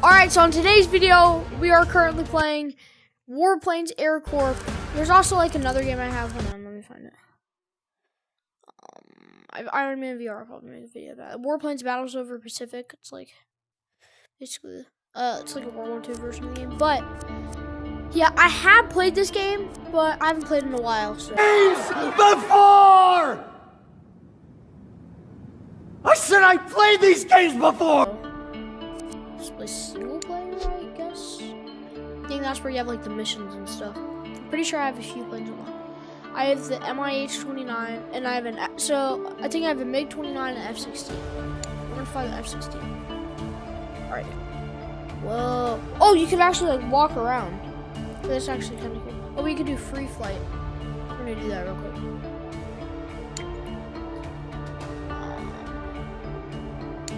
Alright, so in today's video, we are currently playing Warplanes Air Corps. There's also like another game I have. Hold on, let me find it. Iron Man VR, I'll probably make a video about it. Warplanes Battles Over Pacific. It's like basically it's like a World War II version of the game. But yeah, I have played this game, but I haven't played it in a while. So. Games before! I said I played these games before! Just play single player, I guess. I think that's where you have like the missions and stuff. I'm pretty sure I have a few planes unlocked. I have the MiH-29, and I have I think I have a MiG-29 and F-16. I'm gonna fly the F-16. Alright. Whoa. Oh, you can actually like walk around. That's actually kind of cool. Oh, we could do free flight. I'm gonna do that real quick.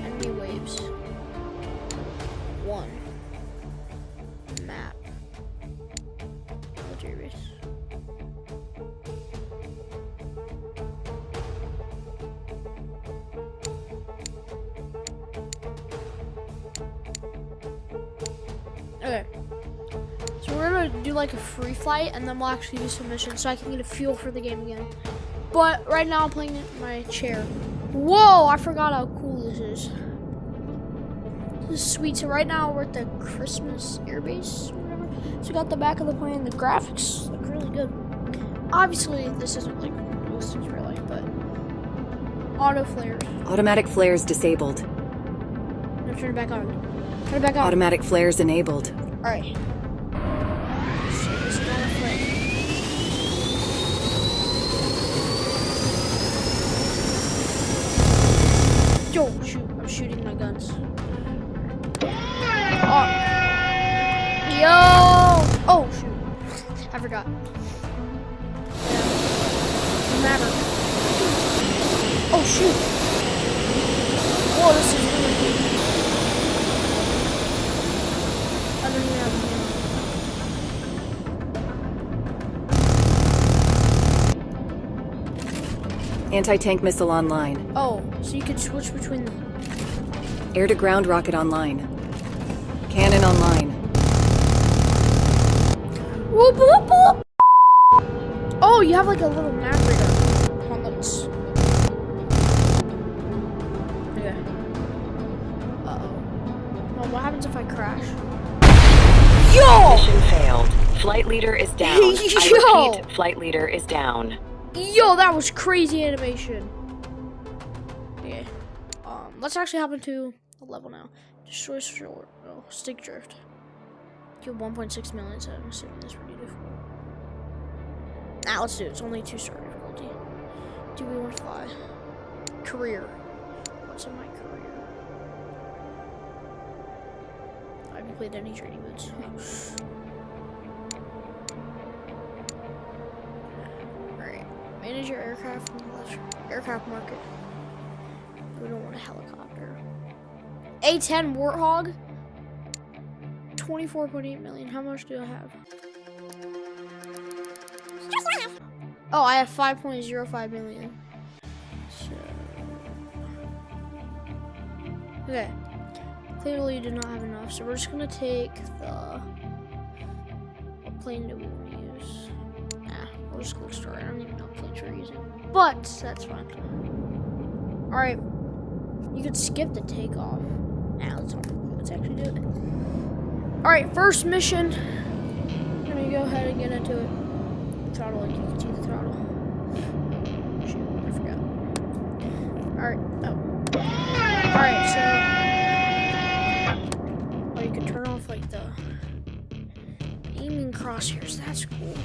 Enemy waves. 1. Map. Military base. Okay. So we're gonna do like a free flight and then we'll actually do some missions so I can get a feel for the game again. But right now I'm playing it in my chair. Whoa, I forgot how cool this is. This is sweet. So right now we're at the Christmas Air Base or whatever. So we got the back of the plane, the graphics look really good. Obviously this isn't like most of real life, but auto flares. Automatic flares disabled. No, turn it back on. Turn it back on. Automatic flares enabled. Alright. Yo, shoot, I'm shooting my guns. Oh. Yo! Oh, shoot. I forgot. Maverick. Oh, shoot. Whoa, this is really cool. I don't even have Anti-tank missile online. Oh, so you could switch between them. Air-to-ground rocket online. Cannon online. Whoop, whoop, whoop. Oh, you have like a little map reader. Hold on, let's. Okay. Uh-oh. Well, what happens if I crash? Yo! Mission failed. Flight leader is down. Yo! I repeat, flight leader is down. Yo, that was crazy animation. Okay. Let's actually hop into a level now. Destroy short. Oh, stick drift. Kill 1.6 million, so I'm assuming this would be difficult. Nah, let's do it. It's only 2-star difficulty. Do we want to fly? Career. What's in my career? I haven't played any training modes. Alright. Manage your aircraft from the aircraft market. We don't want a helicopter. A-10 Warthog. 24.8 million. How much do I have? Oh, I have 5.05 million. So, okay. Clearly, you do not have enough. So we're just gonna take the. What plane do we want to use? Nah, we'll just click start. I don't even know what planes we're using, but that's fine. All right. You could skip the takeoff. Now let's actually do it. Alright, first mission. I'm gonna go ahead and get into it. Throttle, like you can see the throttle. Shoot, I forgot. Alright, oh. Alright, so. Oh, you can turn off like the aiming crosshairs. That's cool.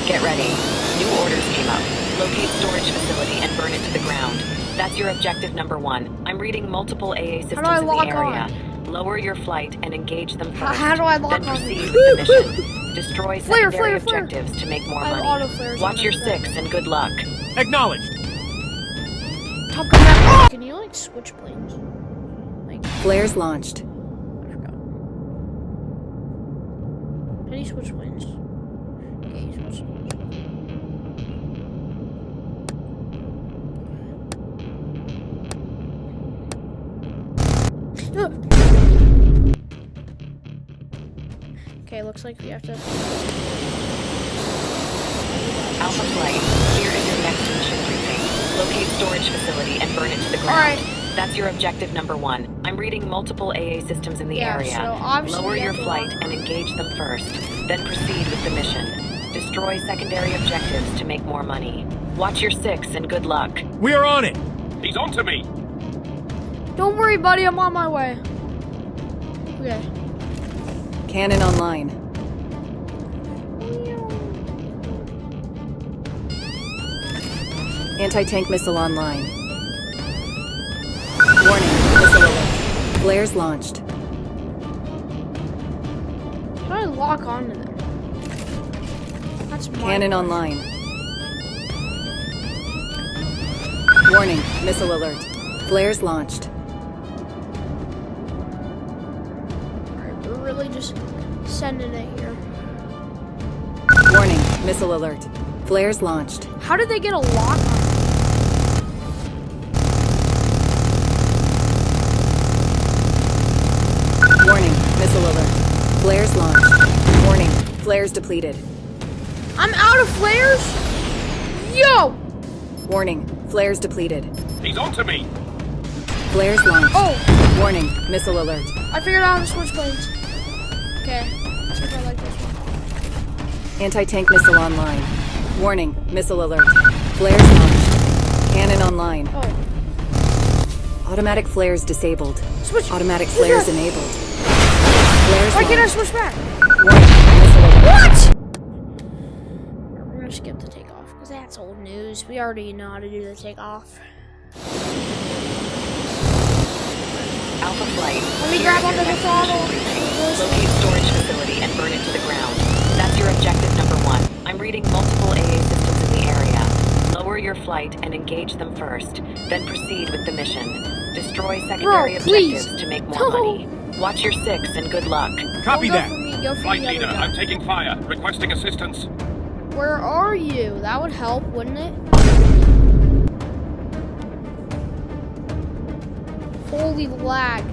Get ready. New orders came up. Locate storage facility and burn it to the ground. That's your objective number 1. I'm reading multiple AA systems in the area. Lower your flight and engage them first. How do I lock then on? proceed with the mission. Destroy secondary objectives to make more money. Watch your 6 and good luck. Acknowledged. Top Gun map. Can you like switch planes? Like Flares launched. I forgot. Can you switch planes? Yeah, you switch. Okay, looks like we have to. Alpha Flight, here is your next mission briefing. Locate storage facility and burn it to the ground. Alright. That's your objective number 1. I'm reading multiple AA systems in the Yeah, area. so obviously Lower we your have to flight lock and engage them first. Then proceed with the mission. Destroy secondary objectives to make more money. Watch your 6 and good luck. We are on it! He's on to me! Don't worry, buddy. I'm on my way. Okay. Cannon online. Anti-tank missile online. Warning, missile alert. Flares launched. How do I lock onto them? That's my Cannon online. Warning, missile alert. Flares launched. Alright, we're really just sending it here. Warning, missile alert. Flares launched. How did they get a lock on? Warning, missile alert. Flares launched. Warning, flares depleted. I'm out of flares? Yo! Warning, flares depleted. He's on to me! Flares launched. Oh! Warning, missile alert. I figured out how to switch planes. Okay. Let's see if I like this one. Anti-tank missile online. Warning, missile alert. Flares launched. Cannon online. Oh. Automatic flares disabled. Switch. Automatic Switch flares back. enabled. Flares Why can't I launched. switch back? Warning, missile alert. What? We're gonna skip the takeoff because that's old news. We already know how to do the takeoff. Alpha Flight. Let me here grab is your onto the next throttle. mission briefing. Locate storage facility and burn it to the ground. That's your objective number 1. I'm reading multiple AA systems in the area. Lower your flight and engage them first. Then proceed with the mission. Destroy secondary please. objectives to make more No. money. Watch your 6 and good luck. Copy Don't that! Go for me. Go for Flight the other leader, guy. I'm taking fire. Requesting assistance. Where are you? That would help, wouldn't it? Holy lag.